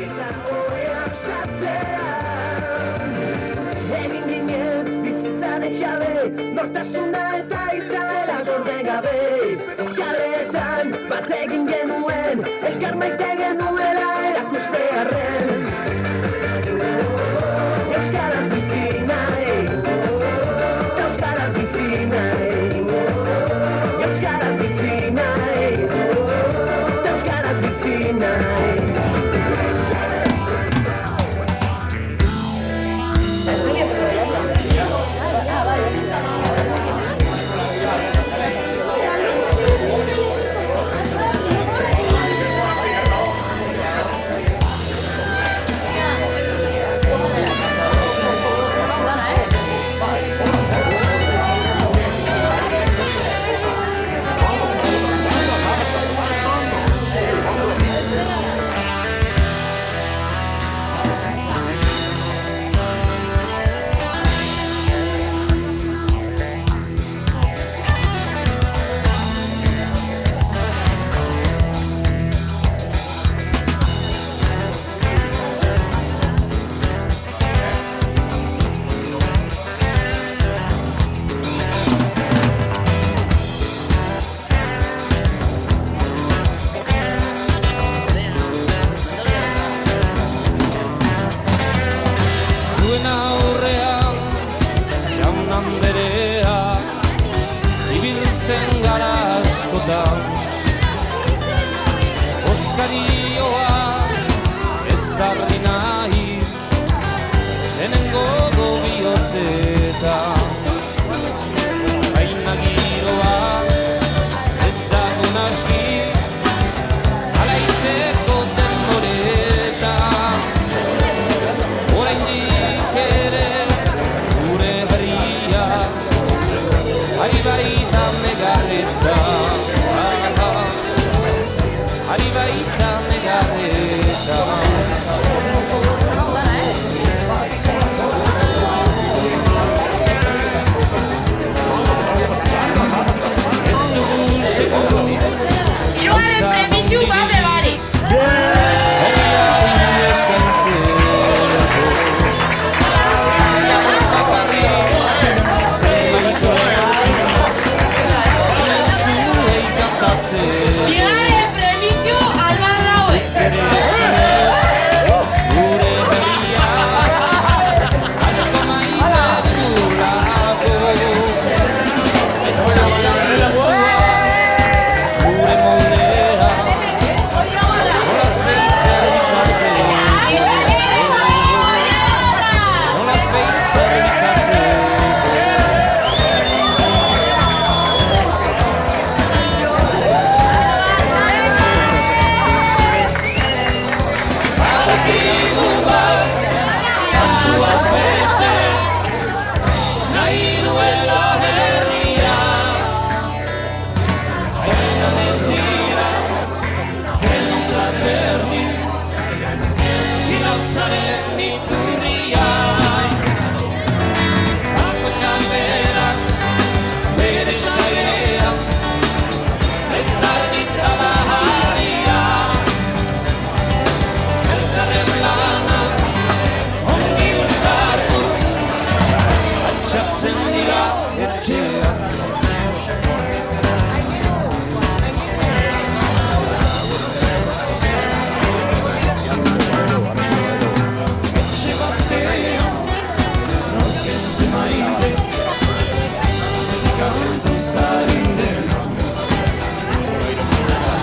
Eta oheak sartzean egin ginen bizitzaren jabe, nortasuna eta izaera gorde gabe. Kaleetan bat egin genuen, elkar maite genuela erakustearren. Euskaraz bizi nahi, euskaraz bizi nahi, euskaraz bizi nahi, euskaraz bizi nahi. Oskarioa ez zarri nahi lehenengo bihotzetan. Baina giroa ez dago naski alaitzeko denboretan. Oraindik ere gure herria ari baita negarretan. Ari baita negarretan. Ez dugu segur Iroaren premisu bat ebari. herriari eskaintzeko. Bakarri zenbaituen zuei kantatzen. Iroaren premisu alban daue. Gure herria asko maila dugulako. Gure moldea nolaz behin zerbitzatzen. Nolaz behin zerbitzatzen. Badakigu bat, kantuaz beste, nahi duela herria. Baina ez dira, denontzat berdin, iraultzaren iturria. Bakotxan beraz, bere sailean, ez arditza baharria. Elkarren lana, ongi uztartuz, altxatzen dira etxean. Etxe batean, nork ez du maite, kantu zarinen.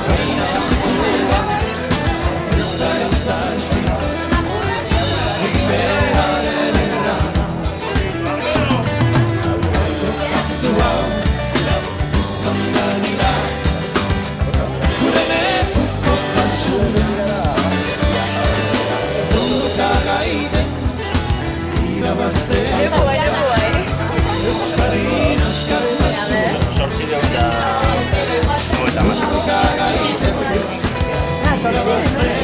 Baina kantua, ez da ez aski, egitearen errana. Kantua, izan da nila, gure lekuko tasuna. Dunduka gaiten, irabazten, euskarin askatasuna. Dunduka gaiten, irabazten,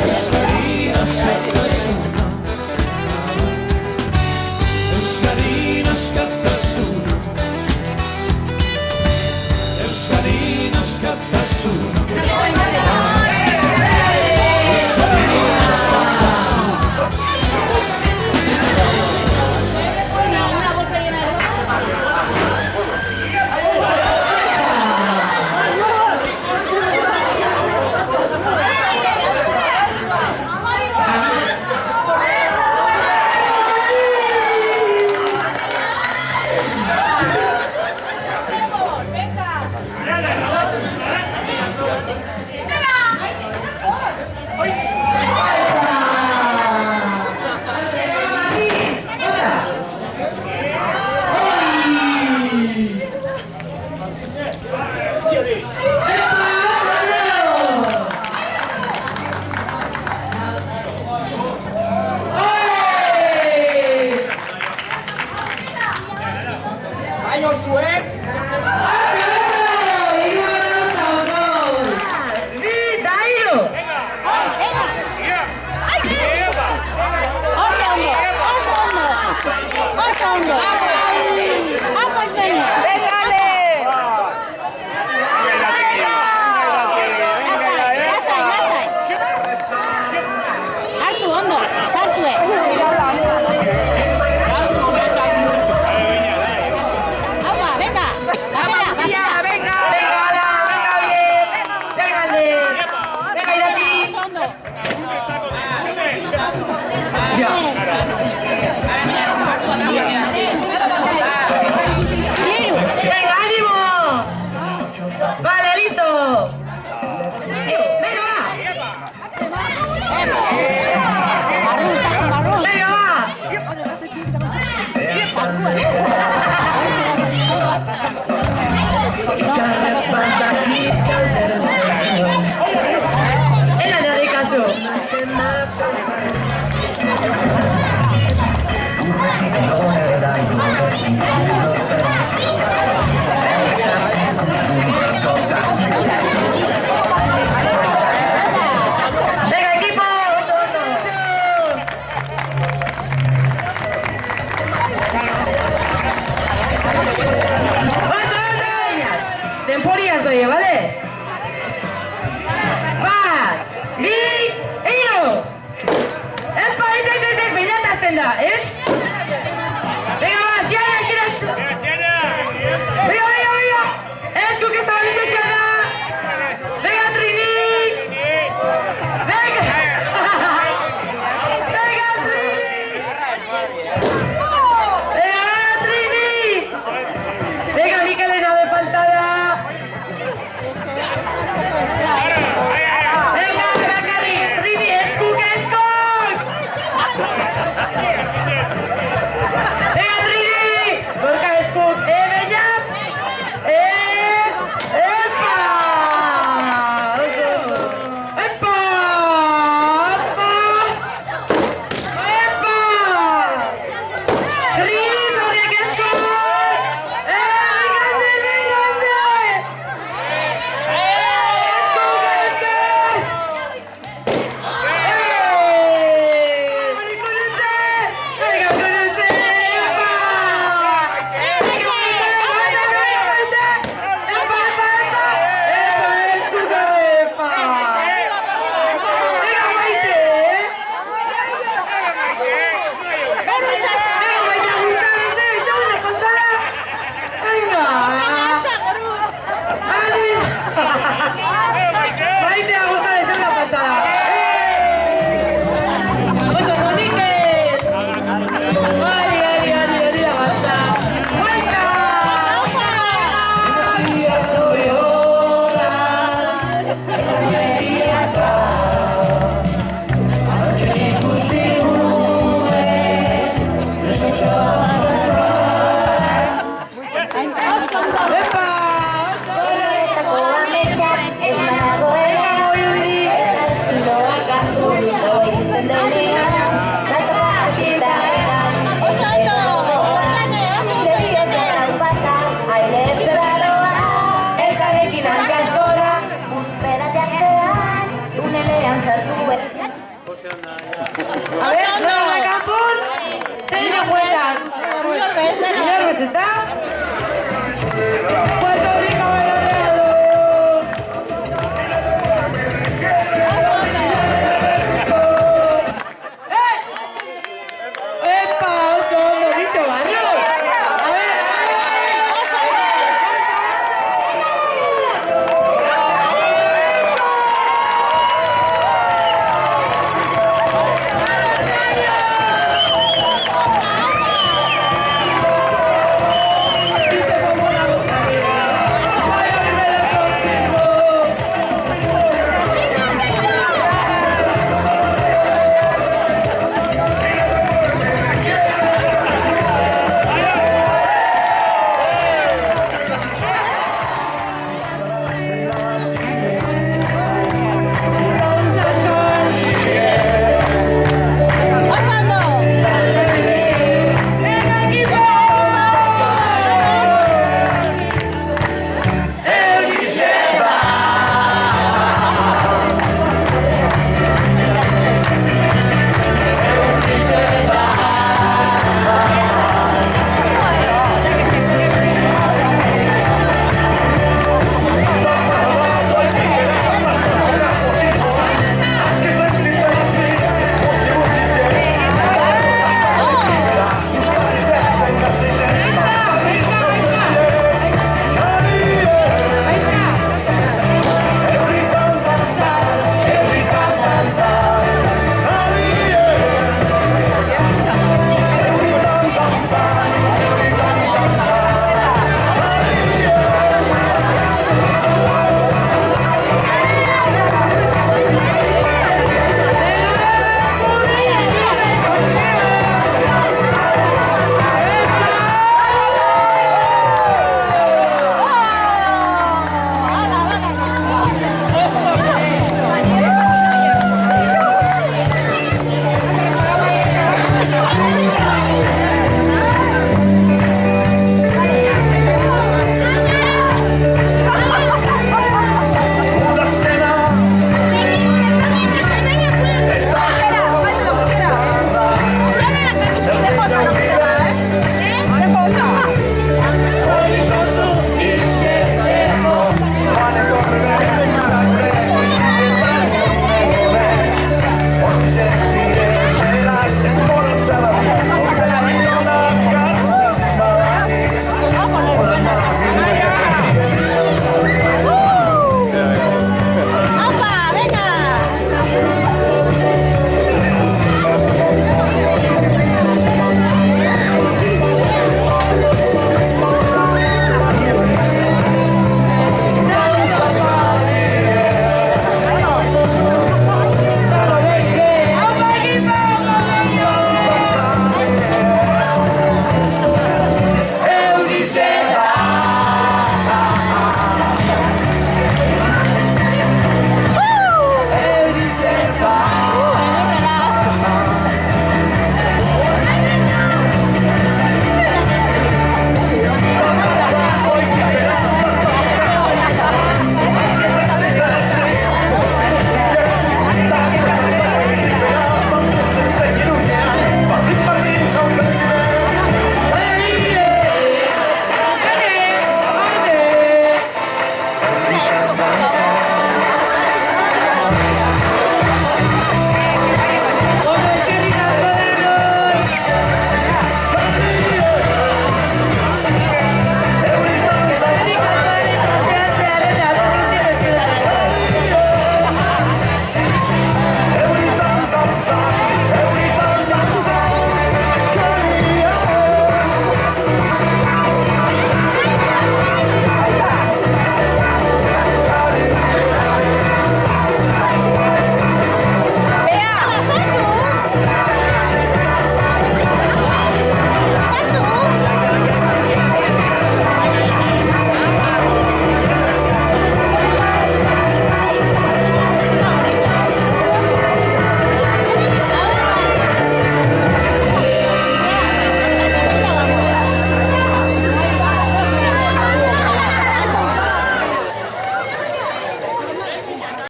euskarin askatasuna. Euskarin askatasuna. Euskarin askatasuna. Ja.